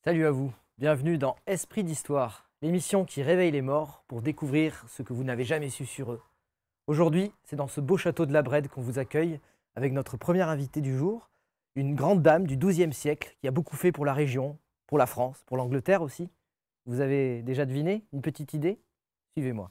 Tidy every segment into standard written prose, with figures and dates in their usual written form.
Salut à vous, bienvenue dans Esprit d'Histoire, l'émission qui réveille les morts pour découvrir ce que vous n'avez jamais su sur eux. Aujourd'hui, c'est dans ce beau château de la Brède qu'on vous accueille avec notre première invitée du jour, une grande dame du XIIe siècle qui a beaucoup fait pour la région, pour la France, pour l'Angleterre aussi. Vous avez déjà deviné une petite idée? Suivez-moi.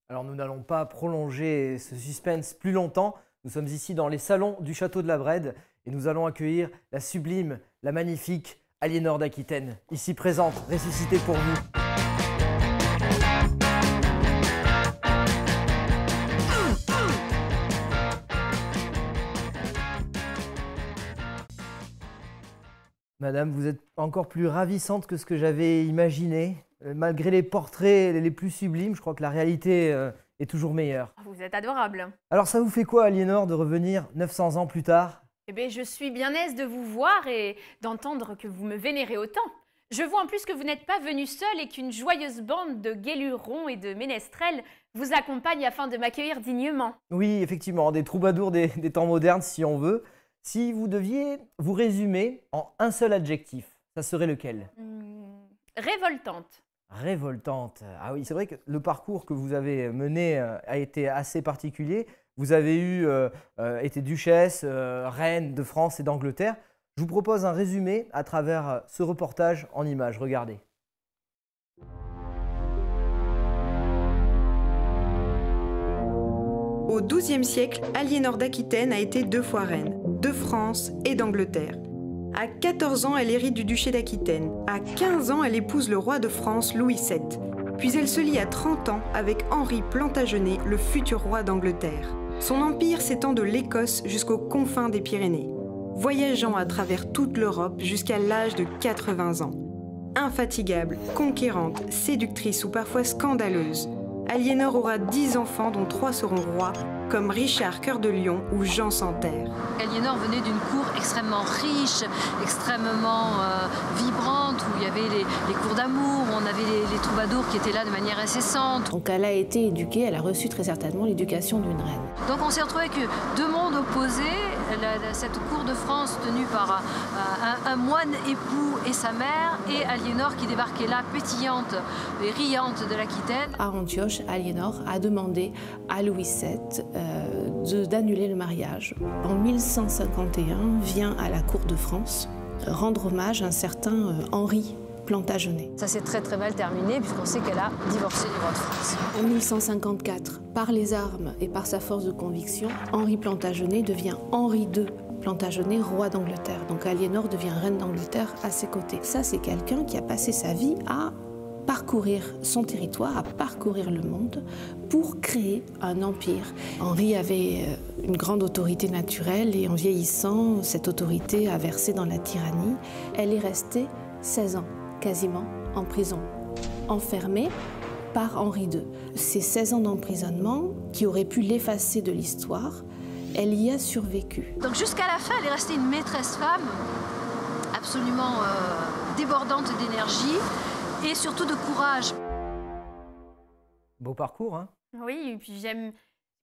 Alors nous n'allons pas prolonger ce suspense plus longtemps. Nous sommes ici dans les salons du château de la Brède et nous allons accueillir la sublime, la magnifique Aliénor d'Aquitaine, ici présente, ressuscitée pour vous. Madame, vous êtes encore plus ravissante que ce que j'avais imaginé. Malgré les portraits les plus sublimes, je crois que la réalité est toujours meilleure. Vous êtes adorable. Alors ça vous fait quoi, Aliénor, de revenir 900 ans plus tard? Eh bien, je suis bien aise de vous voir et d'entendre que vous me vénérez autant. Je vois en plus que vous n'êtes pas venu seul et qu'une joyeuse bande de guélurons et de ménestrels vous accompagne afin de m'accueillir dignement. Oui, effectivement, des troubadours des temps modernes, si on veut. Si vous deviez vous résumer en un seul adjectif, ça serait lequel? Révoltante. Révoltante. Ah oui, c'est vrai que le parcours que vous avez mené a été assez particulier. Vous avez été duchesse, reine de France et d'Angleterre. Je vous propose un résumé à travers ce reportage en images. Regardez. Au XIIe siècle, Aliénor d'Aquitaine a été 2 fois reine, de France et d'Angleterre. À 14 ans, elle hérite du duché d'Aquitaine. À 15 ans, elle épouse le roi de France, Louis VII. Puis elle se lie à 30 ans avec Henri Plantagenet, le futur roi d'Angleterre. Son empire s'étend de l'Écosse jusqu'aux confins des Pyrénées, voyageant à travers toute l'Europe jusqu'à l'âge de 80 ans. Infatigable, conquérante, séductrice ou parfois scandaleuse, Aliénor aura 10 enfants dont 3 seront rois, comme Richard Cœur de Lion ou Jean sans Terre. Aliénor venait d'une cour extrêmement riche, extrêmement vibrante, où il y avait les cours d'amour, où on avait les troubadours qui étaient là de manière incessante. Donc elle a été éduquée, elle a reçu très certainement l'éducation d'une reine. Donc on s'est retrouvé avec 2 mondes opposés, cette cour de France tenue par un moine époux et sa mère, et Aliénor qui débarquait là, pétillante et riante de l'Aquitaine. À Antioche, Aliénor a demandé à Louis VII d'annuler le mariage. En 1151, vient à la cour de France rendre hommage à un certain Henri Plantagenet. Ça s'est très très mal terminé puisqu'on sait qu'elle a divorcé du roi de France. En 1154, par les armes et par sa force de conviction, Henri Plantagenet devient Henri II Plantagenet, roi d'Angleterre. Donc Aliénor devient reine d'Angleterre à ses côtés. Ça, c'est quelqu'un qui a passé sa vie à parcourir son territoire, à parcourir le monde pour créer un empire. Henri avait une grande autorité naturelle et en vieillissant, cette autorité a versé dans la tyrannie. Elle est restée 16 ans, quasiment, en prison, enfermée par Henri II. Ces 16 ans d'emprisonnement, qui auraient pu l'effacer de l'histoire, elle y a survécu. Donc jusqu'à la fin, elle est restée une maîtresse femme, absolument débordante d'énergie, et surtout de courage. Beau parcours, hein? Oui, et puis j'aime...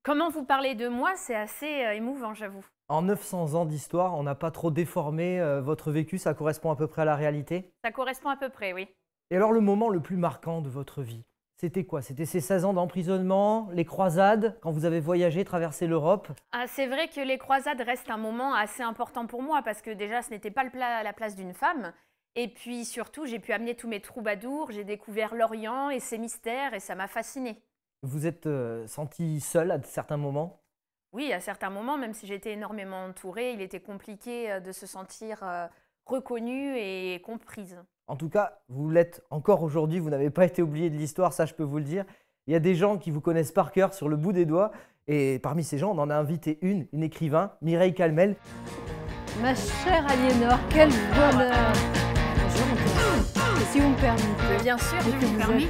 Comment vous parlez de moi, c'est assez émouvant, j'avoue. En 900 ans d'histoire, on n'a pas trop déformé votre vécu, ça correspond à peu près à la réalité? Ça correspond à peu près, oui. Et alors le moment le plus marquant de votre vie, c'était quoi? C'était ces 16 ans d'emprisonnement, les croisades, quand vous avez voyagé, traversé l'Europe? Ah, c'est vrai que les croisades restent un moment assez important pour moi, parce que déjà, ce n'était pas la place d'une femme. Et puis surtout, j'ai pu amener tous mes troubadours, j'ai découvert l'Orient et ses mystères, et ça m'a fascinée. Vous êtes senti seul à certains moments? Oui, à certains moments, même si j'étais énormément entourée, il était compliqué de se sentir reconnue et comprise. En tout cas, vous l'êtes encore aujourd'hui, vous n'avez pas été oublié de l'histoire, ça je peux vous le dire. Il y a des gens qui vous connaissent par cœur sur le bout des doigts. Et parmi ces gens, on en a invité une écrivain, Mireille Calmel. Ma chère Aliénor, quel bonheur. Bonjour, Antoine. Si vous me permettez. Bien sûr, Et je que vous vous permets.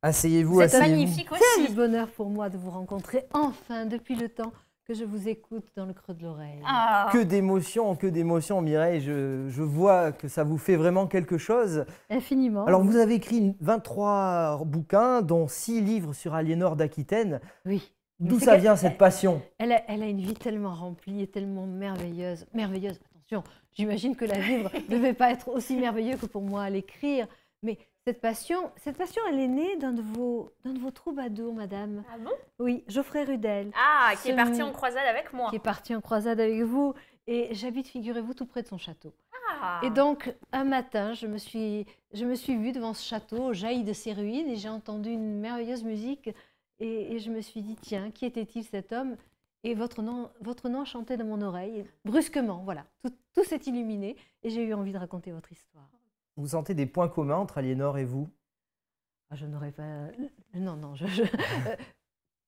Asseyez-vous, C'est asseyez-vous. magnifique Quel aussi. bonheur pour moi de vous rencontrer enfin depuis le temps que je vous écoute dans le creux de l'oreille. Ah. Que d'émotions, Mireille. Je vois que ça vous fait vraiment quelque chose. Infiniment. Alors, vous avez écrit 23 bouquins, dont 6 livres sur Aliénor d'Aquitaine. Oui. Mais D'où c'est ça que- vient, cette passion? Elle a une vie tellement remplie et tellement merveilleuse. Merveilleuse, attention, j'imagine que la vivre ne devait pas être aussi merveilleux que pour moi à l'écrire. Mais cette passion, elle est née d'un de vos troubadours, madame. Ah bon? Oui, Geoffrey Rudel, Ah, qui est Ce- parti en croisade avec moi. qui est parti en croisade avec vous. Et j'habite, figurez-vous, tout près de son château. Ah. Et donc, un matin, je me suis vue devant ce château, au jailli de ses ruines, et j'ai entendu une merveilleuse musique. Et je me suis dit, tiens, qui était-il cet homme? Et votre nom chantait dans mon oreille. Et brusquement, voilà, tout s'est illuminé, et j'ai eu envie de raconter votre histoire. Vous sentez des points communs entre Aliénor et vous? Ah, je n'aurais pas... Non,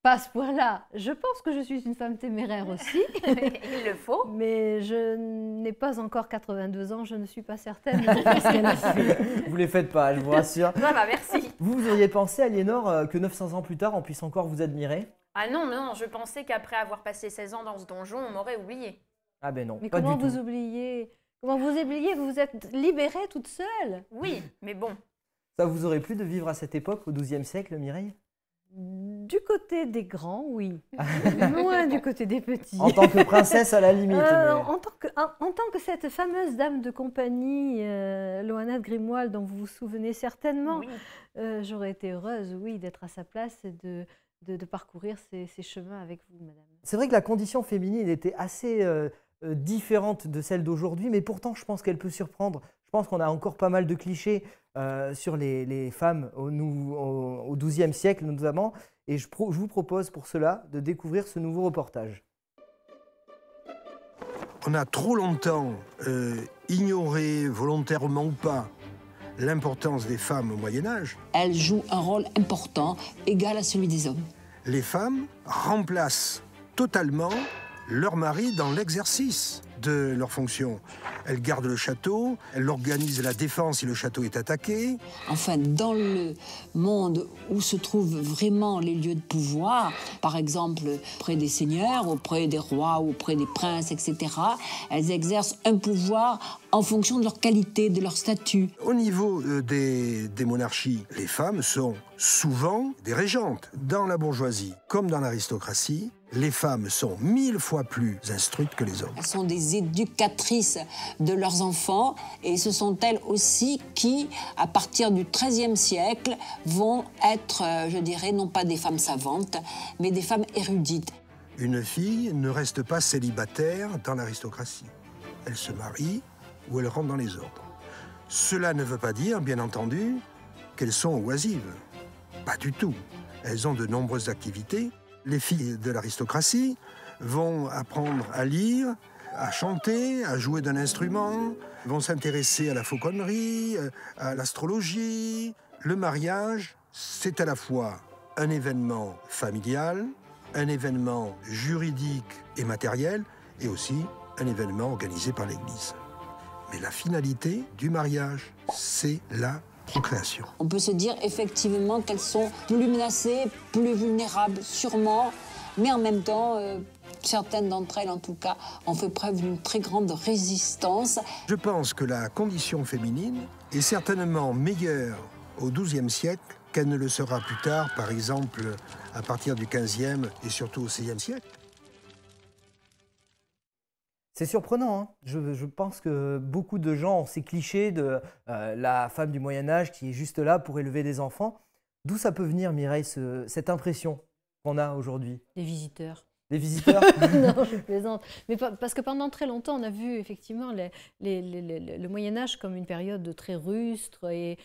pas à ce point-là. Je pense que je suis une femme téméraire aussi. Il le faut. Mais je n'ai pas encore 82 ans, je ne suis pas certaine de ce qu'elle a fait. Vous les faites pas, je vous rassure. Ah bah merci. Vous auriez pensé, Aliénor, que 900 ans plus tard, on puisse encore vous admirer? Ah non, non, je pensais qu'après avoir passé 16 ans dans ce donjon, on m'aurait oublié. Ah ben non, Mais pas comment du tout. vous oubliez? Comment vous oubliez? Vous vous êtes libérée toute seule. Oui, mais bon. Ça vous aurait plu de vivre à cette époque, au XIIe siècle, Mireille? Du côté des grands, oui. Moins du côté des petits. En tant que princesse, à la limite. mais- En tant que cette fameuse dame de compagnie, Loana de Grimoald, dont vous vous souvenez certainement, Oui. j'aurais été heureuse, oui, d'être à sa place et de parcourir ces chemins avec vous, madame. C'est vrai que la condition féminine était assez différente de celle d'aujourd'hui, mais pourtant, je pense qu'elle peut surprendre. Je pense qu'on a encore pas mal de clichés sur les femmes au XIIe siècle, notamment. Et je vous propose pour cela de découvrir ce nouveau reportage. On a trop longtemps ignoré, volontairement ou pas, l'importance des femmes au Moyen-Âge. Elles jouent un rôle important, égal à celui des hommes. Les femmes remplacent totalement leur mari dans l'exercice de leurs fonctions. Elles gardent le château, elles organisent la défense si le château est attaqué. Enfin, dans le monde où se trouvent vraiment les lieux de pouvoir, par exemple auprès des seigneurs, auprès des rois, auprès des princes, etc., elles exercent un pouvoir en fonction de leur qualité, de leur statut. Au niveau des monarchies, les femmes sont souvent des régentes. Dans la bourgeoisie comme dans l'aristocratie, les femmes sont 1000 fois plus instruites que les hommes. Elles sont des éducatrices de leurs enfants et ce sont elles aussi qui, à partir du XIIIe siècle, vont être, je dirais, non pas des femmes savantes, mais des femmes érudites. Une fille ne reste pas célibataire dans l'aristocratie. Elle se marie ou elle rentre dans les ordres. Cela ne veut pas dire, bien entendu, qu'elles sont oisives. Pas du tout. Elles ont de nombreuses activités. Les filles de l'aristocratie vont apprendre à lire, à chanter, à jouer d'un instrument, vont s'intéresser à la fauconnerie, à l'astrologie. Le mariage, c'est à la fois un événement familial, un événement juridique et matériel, et aussi un événement organisé par l'Église. Mais la finalité du mariage, c'est la procréation. On peut se dire effectivement qu'elles sont plus menacées, plus vulnérables, sûrement, mais en même temps, certaines d'entre elles, en tout cas, ont fait preuve d'une très grande résistance. Je pense que la condition féminine est certainement meilleure au XIIe siècle qu'elle ne le sera plus tard, par exemple, à partir du XVe et surtout au XVIe siècle. C'est surprenant, hein. Je pense que beaucoup de gens ont ces clichés de la femme du Moyen-Âge qui est juste là pour élever des enfants. D'où ça peut venir, Mireille, cette impression qu'on a aujourd'hui? Les visiteurs. Les visiteurs? Non, je plaisante. Mais parce que pendant très longtemps, on a vu effectivement le Moyen-Âge comme une période très rustre et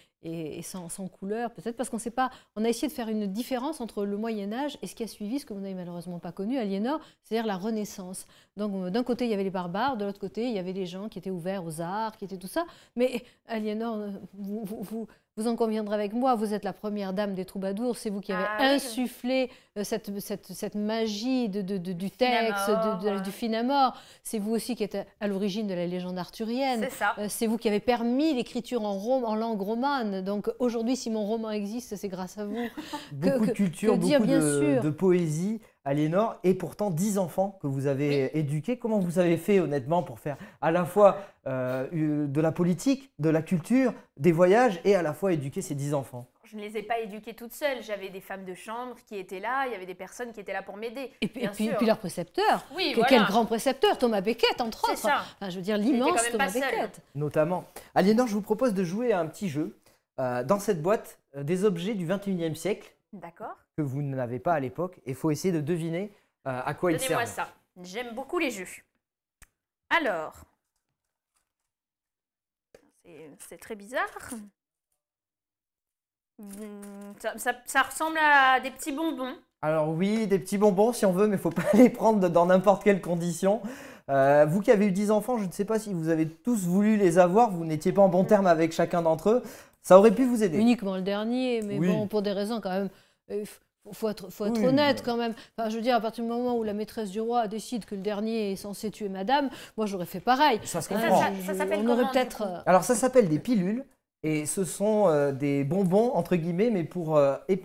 sans couleur. Peut-être parce qu'on sait pas. On a essayé de faire une différence entre le Moyen-Âge et ce qui a suivi, ce que vous n'avez malheureusement pas connu, Aliénor, c'est-à-dire la Renaissance. Donc d'un côté, il y avait les barbares, de l'autre côté, il y avait les gens qui étaient ouverts aux arts, qui étaient tout ça. Mais Aliénor, vous vous en conviendrez avec moi, vous êtes la première dame des troubadours, c'est vous qui avez insufflé cette magie du texte, du Finamore. C'est vous aussi qui êtes à l'origine de la légende arthurienne. C'est ça. C'est vous qui avez permis l'écriture en langue romane. Donc aujourd'hui, si mon roman existe, c'est grâce à vous. Beaucoup de culture, beaucoup de poésie, Aliénor, et pourtant 10 enfants que vous avez éduqués. Comment vous avez fait honnêtement pour faire à la fois de la politique, de la culture, des voyages et à la fois éduquer ces 10 enfants? Je ne les ai pas éduquées toutes seules. J'avais des femmes de chambre qui étaient là. Il y avait des personnes qui étaient là pour m'aider. Et puis leur précepteur. Oui, Quel grand précepteur, Thomas Becket, entre autres. C'est ça. Enfin, je veux dire, l'immense Thomas Becket. Notamment. Aliénor, je vous propose de jouer à un petit jeu. Dans cette boîte, des objets du 21e siècle. D'accord. Que vous n'avez pas à l'époque. Et il faut essayer de deviner à quoi ils servent. Donnez-moi ça. J'aime beaucoup les jeux. Alors. C'est très bizarre. Ça ressemble à des petits bonbons. Alors oui, des petits bonbons si on veut, mais il ne faut pas les prendre dans n'importe quelle condition. Vous qui avez eu 10 enfants, je ne sais pas si vous avez tous voulu les avoir, vous n'étiez pas en bon terme avec chacun d'entre eux. Ça aurait pu vous aider. Uniquement le dernier, mais bon, pour des raisons quand même... faut être honnête quand même. Enfin, je veux dire, à partir du moment où la maîtresse du roi décide que le dernier est censé tuer madame, moi j'aurais fait pareil. Ça se comprend. Ça s'appelle on comment, aurait peut-être... Alors ça s'appelle des pilules. Et ce sont des bonbons, entre guillemets, mais pour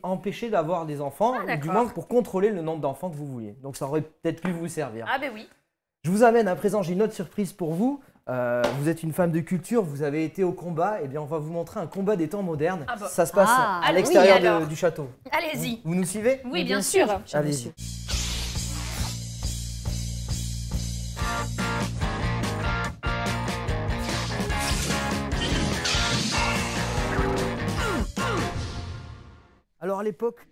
empêcher d'avoir des enfants, ou du moins pour contrôler le nombre d'enfants que vous vouliez. Donc ça aurait peut-être pu vous servir. Ah ben oui. Je vous amène à présent, j'ai une autre surprise pour vous. Vous êtes une femme de culture, vous avez été au combat. Eh bien, on va vous montrer un combat des temps modernes. Ah bah. Ça se passe à l'extérieur du château. Allez-y. Vous nous suivez? Oui, bien sûr. Allez-y. Alors à l'époque,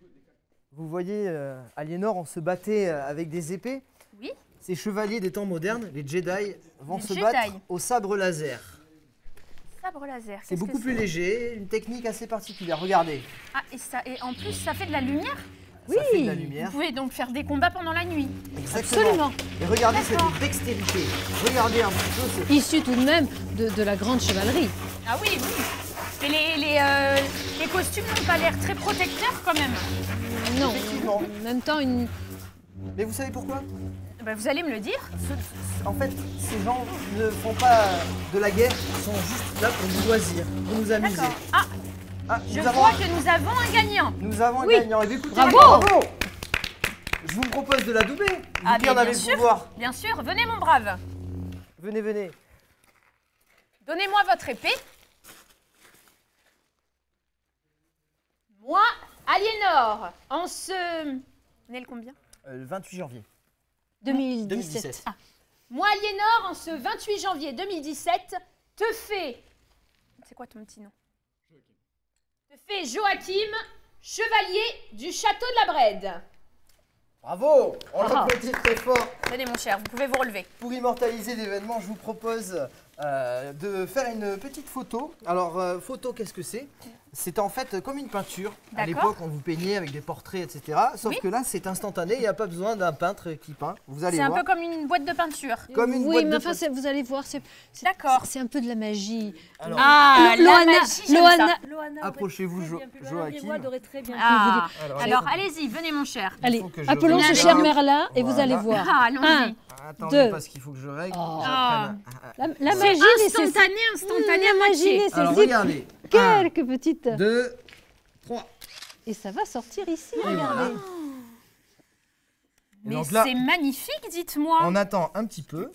vous voyez, Aliénor, on se battait avec des épées. Oui. Ces chevaliers des temps modernes, les Jedi, vont se battre au sabre laser. Sabre laser. C'est beaucoup plus léger, une technique assez particulière. Regardez. Ah, et en plus, ça fait de la lumière? Oui. Ça fait de la lumière. Vous pouvez donc faire des combats pendant la nuit. Exactement. Absolument. Et regardez cette dextérité. Regardez un petit peu. Issu tout de même de la grande chevalerie. Ah oui, oui. Et les costumes n'ont pas l'air très protecteurs quand même. Non, effectivement. En même temps, une... Mais vous savez pourquoi? Ben, vous allez me le dire. En fait, ces gens ne font pas de la guerre, ils sont juste là pour nous loisir, pour nous amuser. D'accord. Ah, je vois que nous avons un gagnant. Nous avons un gagnant. Et écoutez, bravo. Je vous propose de la doubler. Ah, qui en avez le pouvoir. Bien sûr, venez mon brave. Venez, venez. Donnez-moi votre épée. Moi, Aliénor, en ce... On est le combien? Le 28 janvier. 2017. Ah. Moi, Aliénor, en ce 28 janvier 2017, te fais... C'est quoi ton petit nom? Te fais Joachim, chevalier du château de la Brède. Bravo. On l'applaudit très fort. Tenez mon cher, vous pouvez vous relever. Pour immortaliser l'événement, je vous propose de faire une petite photo. Alors, photo, qu'est-ce que c'est? C'est en fait comme une peinture. À l'époque, on vous peignait avec des portraits, etc. Sauf que là, c'est instantané. Il n'y a pas besoin d'un peintre qui peint. Vous allez voir. C'est un peu comme une boîte de peinture. Comme une oui, boîte mais de enfin, vous allez voir, c'est un peu de la magie. Alors, la magie, Loana approchez-vous, Joachim. aurait très bien Ah. Alors, allez-y, venez mon cher. Allez, appelons ce cher Merlin et vous allez voir. Ah, allons-y. Attendez, parce qu'il faut que je règle. La magie instantanée à moitié. Alors, regardez. Quelques petites... 2, 3. Et ça va sortir ici, regardez. Mais donc là, c'est magnifique, dites-moi. On attend un petit peu,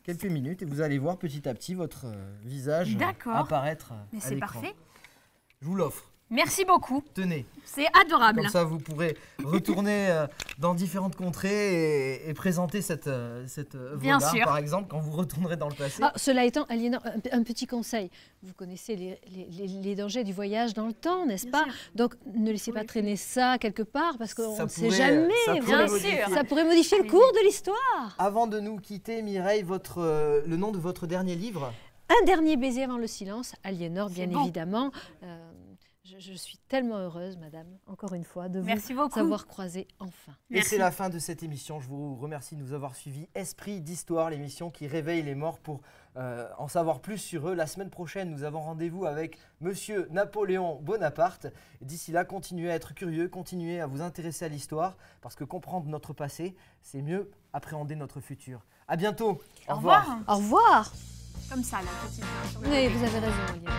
quelques minutes, et vous allez voir petit à petit votre visage apparaître Mais à c'est l'écran. parfait. Je vous l'offre. Merci beaucoup. Tenez. C'est adorable. Comme ça, vous pourrez retourner dans différentes contrées et présenter cette œuvre d'art, par exemple, quand vous retournerez dans le passé. Ah, cela étant, Aliénor, un petit conseil. Vous connaissez les dangers du voyage dans le temps, n'est-ce pas? Donc, ne laissez pas traîner ça quelque part, parce qu'on ne sait jamais. Ça pourrait modifier le cours de l'histoire. Avant de nous quitter, Mireille, le nom de votre dernier livre? Un dernier baiser avant le silence, Aliénor, bien évidemment. Je suis tellement heureuse, madame, encore une fois, de Merci vous beaucoup. avoir croisé enfin. Et c'est la fin de cette émission. Je vous remercie de nous avoir suivis. Esprit d'Histoire, l'émission qui réveille les morts pour en savoir plus sur eux. La semaine prochaine, nous avons rendez-vous avec Monsieur Napoléon Bonaparte. D'ici là, continuez à être curieux, continuez à vous intéresser à l'histoire, parce que comprendre notre passé, c'est mieux appréhender notre futur. À bientôt. Au revoir. Au revoir. Comme ça, la petite main sur le Oui, côté. vous avez raison, Olivier.